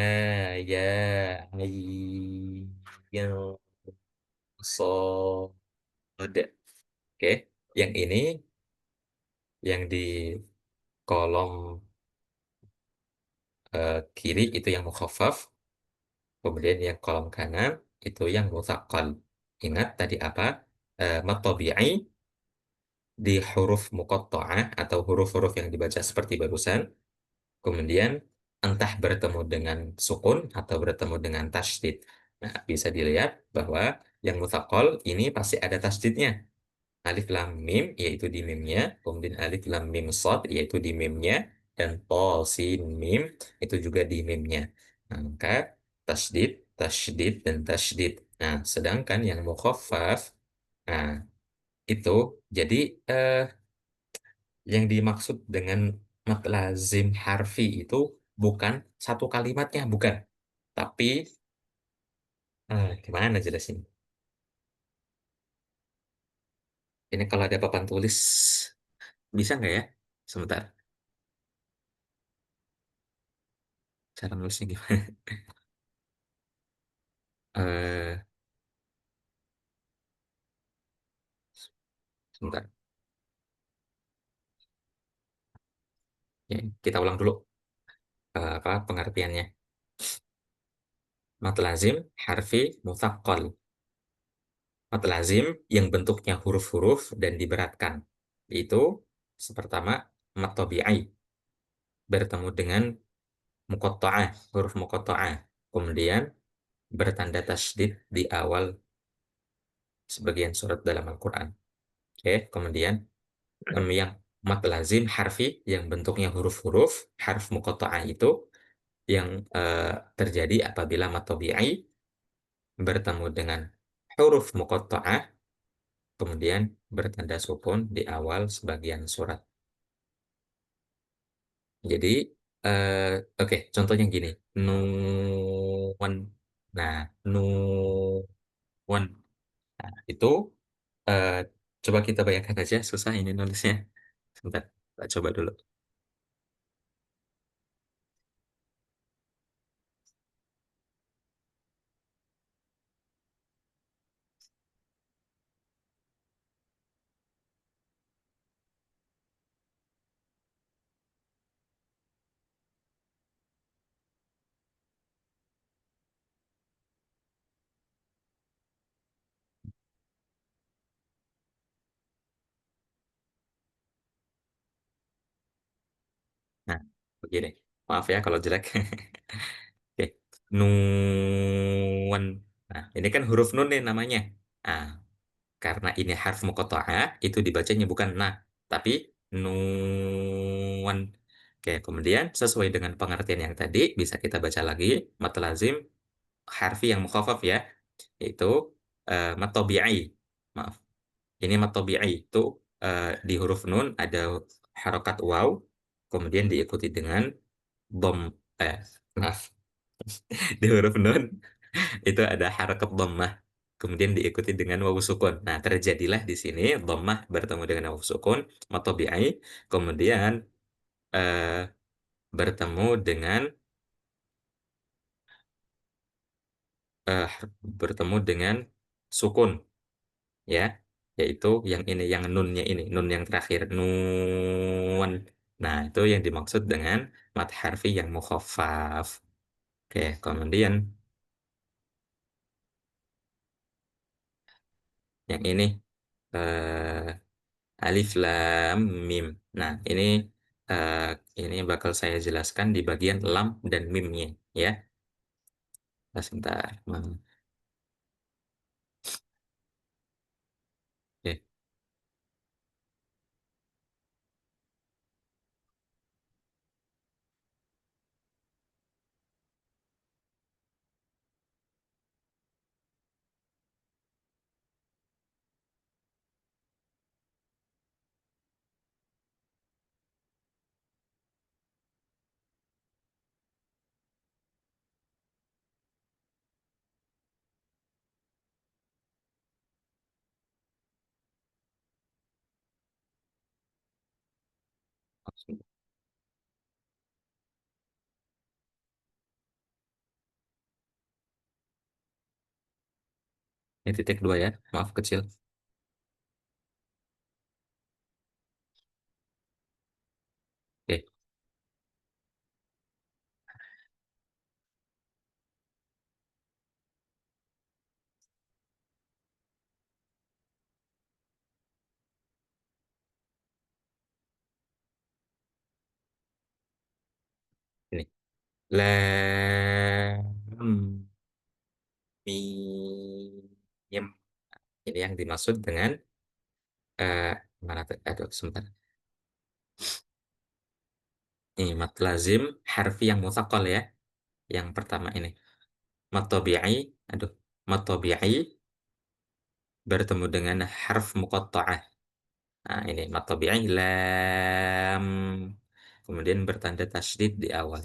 ya ain yang sod. Oke, yang ini yang di kolom kiri itu yang mukhaffaf, kemudian yang kolom kanan itu yang mutsaqqal. Ingat tadi apa? Mad tabi'i di huruf muqatta'ah atau huruf-huruf yang dibaca seperti barusan, kemudian entah bertemu dengan sukun atau bertemu dengan tasydid. Nah, bisa dilihat bahwa yang mutsaqqal ini pasti ada tasydidnya. Alif lam mim yaitu di mimnya, kemudian alif lam mim shad yaitu di mimnya, dan to sin mim itu juga di mimnya. Nah, maka tasydid, tasydid dan tasydid. Nah, sedangkan yang mukhaffaf, nah itu jadi eh, yang dimaksud dengan mad lazim harfi itu bukan satu kalimatnya, bukan. Tapi gimana jelasin? Ini kalau ada papan tulis bisa nggak ya? Sebentar. Cara nulisnya gimana? Eh, Sebentar. Ya, kita ulang dulu apa pengertiannya. Mad lazim harfi mutsaqqal. Mad lazim yang bentuknya huruf-huruf dan diberatkan. Itu pertama mad tabi'i bertemu dengan muqatta'ah, huruf muqatta'ah. Kemudian bertanda tasydid di awal sebagian surat dalam Al-Qur'an. Oke, kemudian yang mad lazim harfi yang bentuknya huruf-huruf, harf muqatta'ah itu yang terjadi apabila mad tabi'i bertemu dengan huruf muqatta'ah, kemudian bertanda sukun di awal sebagian surat. Jadi, oke, contohnya gini. Nun. Nah, nun. Nah, itu eh, coba kita bayangkan aja, susah ini nulisnya. Sebentar, kita coba dulu. Nah, begini. Maaf ya kalau jelek. Oke, nun. Nah, ini kan huruf nun nih namanya. Nah, karena ini harf muqatta'ah, itu dibacanya bukan na, tapi nun. Oke, kemudian sesuai dengan pengertian yang tadi, bisa kita baca lagi mad lazim harfi yang mukhaffaf ya, yaitu mad tabi'i. Maaf, ini mad tabi'i itu di huruf nun ada harokat waw, kemudian diikuti dengan dom, maaf, di huruf nun itu ada harakat dhammah, kemudian diikuti dengan wawu sukun. Nah, terjadilah di sini dhammah bertemu dengan wawu sukun matobi'ai, kemudian eh, bertemu dengan eh, bertemu dengan sukun ya, yaitu yang ini, yang nunnya ini, nun yang terakhir, nun. Nah, itu yang dimaksud dengan mad harfi yang mukhaffaf. Oke, kemudian yang ini alif lam mim. Nah, eh, ini bakal saya jelaskan di bagian lam dan mimnya ya. Nah, sebentar. Ini titik 2 ya, maaf kecil. Oke. Ini. Lam mim. Ini yang dimaksud dengan mana tuh? Aduh, sebentar. Ini mat lazim harfi yang mutsaqal ya. Yang pertama ini. Mat tabi'i, aduh, mat tabi'i bertemu dengan harf muqatta'ah. Nah, ini mat tabi'i lam. Kemudian bertanda tasydid di awal.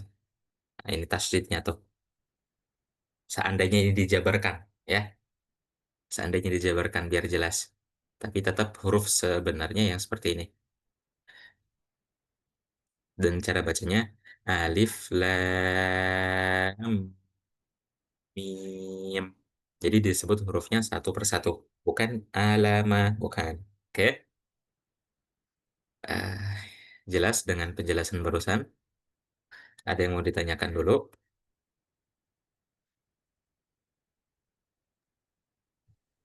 Nah, ini tasydidnya tuh. Seandainya ini dijabarkan ya. Seandainya dijabarkan biar jelas. Tapi tetap huruf sebenarnya yang seperti ini. Dan cara bacanya alif lam mim. Jadi disebut hurufnya satu persatu, bukan alama, bukan. Oke? Eh, jelas dengan penjelasan barusan? Ada yang mau ditanyakan dulu?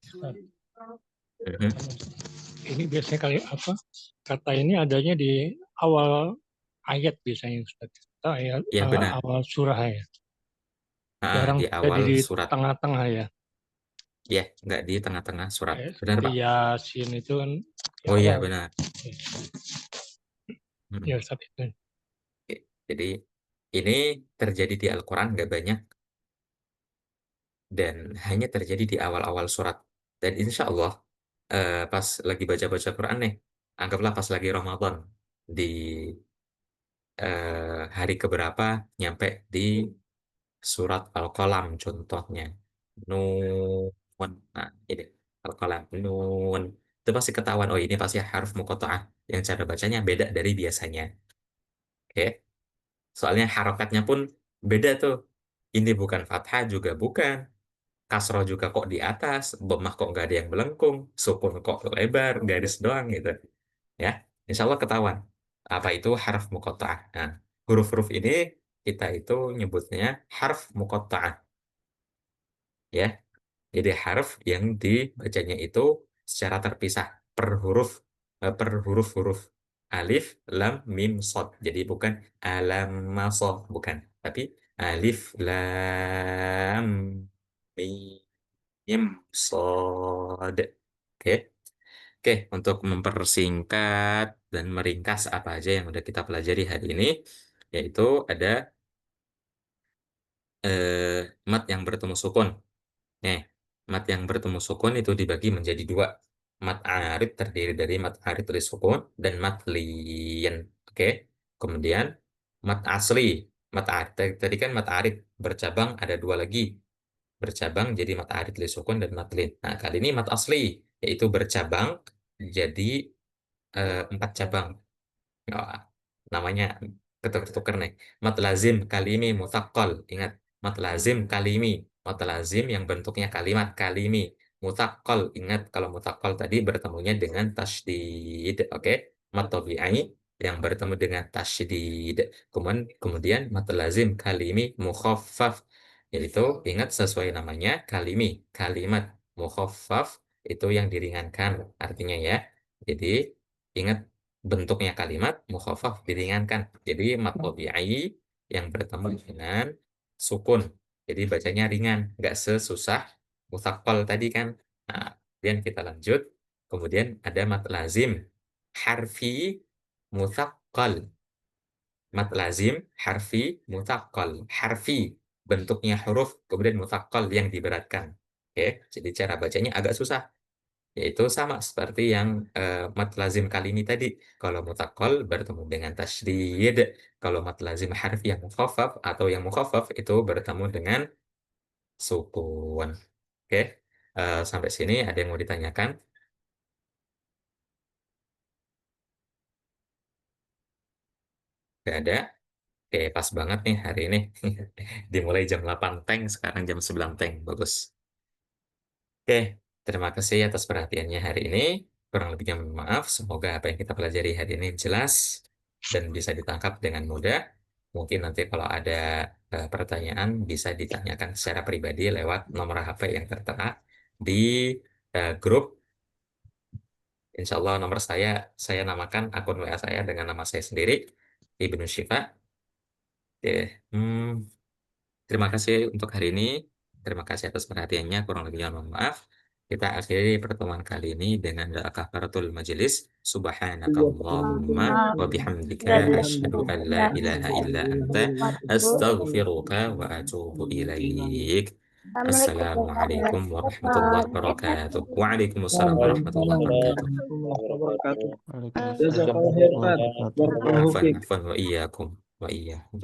Ustaz. Mhm. Ini biasanya kali apa? Kata ini adanya di awal ayat biasanya Ustaz. Atau ayat Ya benar. awal surah ya. Di Jarang awal jadi di surat. tengah-tengah ya. Ya, nggak di tengah-tengah surat. Kayak Benar, seperti Pak? Yasin itu kan di Oh iya, awal. benar. Mhm. Ya Ustaz itu. Oke. Jadi ini terjadi di Al-Quran nggak banyak dan hanya terjadi di awal-awal surat. Dan insya Allah pas lagi baca-baca Quran nih, anggaplah pas lagi Ramadan di hari keberapa nyampe di surat Al-Qalam contohnya. Nun. Nah, ini Al-Qalam. Nun. Itu pasti ketahuan, oh ini pasti harf muqatta'ah yang cara bacanya beda dari biasanya. Oke. Soalnya harokatnya pun beda tuh. Ini bukan fathah juga bukan. Kasroh juga kok di atas, dhammah kok nggak ada yang melengkung, sukun kok lebar, garis doang gitu. Ya, insya Allah ketahuan. Apa itu harf muqatta'ah? Nah, huruf-huruf ini kita itu nyebutnya harf muqatta'ah. Ya, jadi harf yang dibacanya itu secara terpisah per huruf-huruf. Alif, lam, mim, sod. Jadi bukan alam, masod, bukan. Tapi alif, lam, mim, sod. Oke. Oke, untuk mempersingkat dan meringkas apa aja yang udah kita pelajari hari ini, yaitu ada mat yang bertemu sukun. Nih, mat yang bertemu sukun itu dibagi menjadi dua. Mat arid terdiri dari mat arid li sukun dan mat liyan. Oke. Kemudian mat asli. Mat arid tadi kan mat arid bercabang ada dua lagi. Bercabang jadi mat arid li sukun dan mat lin. Nah, kali ini mat asli yaitu bercabang jadi 4 cabang. Oh, namanya ketuk-ketuker nih. Mat lazim kalimi mutaqqal. Ingat, mat lazim kalimi. Mat lazim yang bentuknya kalimat kalimi. Mutaqqal. Ingat kalau mutaqqal tadi bertemunya dengan tasydid. Oke. Mat tabi'i yang bertemu dengan tasydid. Kemudian mat lazim kalimi mukhaffaf. Yaitu ingat sesuai namanya kalimi. Kalimat mukhaffaf itu yang diringankan artinya ya. Jadi ingat bentuknya kalimat mukhaffaf diringankan. Jadi mat tabi'i yang bertemu dengan sukun. Jadi bacanya ringan, nggak sesusah mutsaqqal tadi kan. Nah, kemudian kita lanjut. Kemudian ada mat lazim harfi mutsaqqal. Mat lazim harfi mutsaqqal. Harfi bentuknya huruf, kemudian mutsaqqal yang diberatkan. Oke, jadi cara bacanya agak susah. Yaitu sama seperti yang mat lazim kalimi tadi. Kalau mutakol bertemu dengan tasydid. Kalau mat lazim harfi yang mukhaffaf atau yang mukhaffaf itu bertemu dengan sukun. Oke. Sampai sini ada yang mau ditanyakan? Gak ada? Oke, pas banget nih hari ini. Dimulai jam 8 teng, sekarang jam 9 teng. Bagus. Oke. Terima kasih atas perhatiannya hari ini. Kurang lebihnya mohon maaf. Semoga apa yang kita pelajari hari ini jelas dan bisa ditangkap dengan mudah. Mungkin nanti kalau ada pertanyaan bisa ditanyakan secara pribadi lewat nomor HP yang tertera di grup. Insya Allah nomor saya namakan akun WA saya dengan nama saya sendiri, Ibnu Syifa. Oke. Terima kasih untuk hari ini. Terima kasih atas perhatiannya. Kurang lebihnya mohon maaf. Kita akhiri pertemuan kali ini dengan doa kafaratul majelis. Subhanakallahumma wa bihamdika asyhadu an la ilaha illa anta astaghfiruka wa atubu ilaik. Assalamualaikum warahmatullahi wabarakatuh. Waalaikumsalam warahmatullahi wabarakatuh. Waalaikumsalam warahmatullahi wabarakatuh. Waalaikumsalam Jazakallah warahmatullahi khair, Pak. wabarakatuh. Barakallahu fiik. Afwan wa iyyakum wa iyyakum.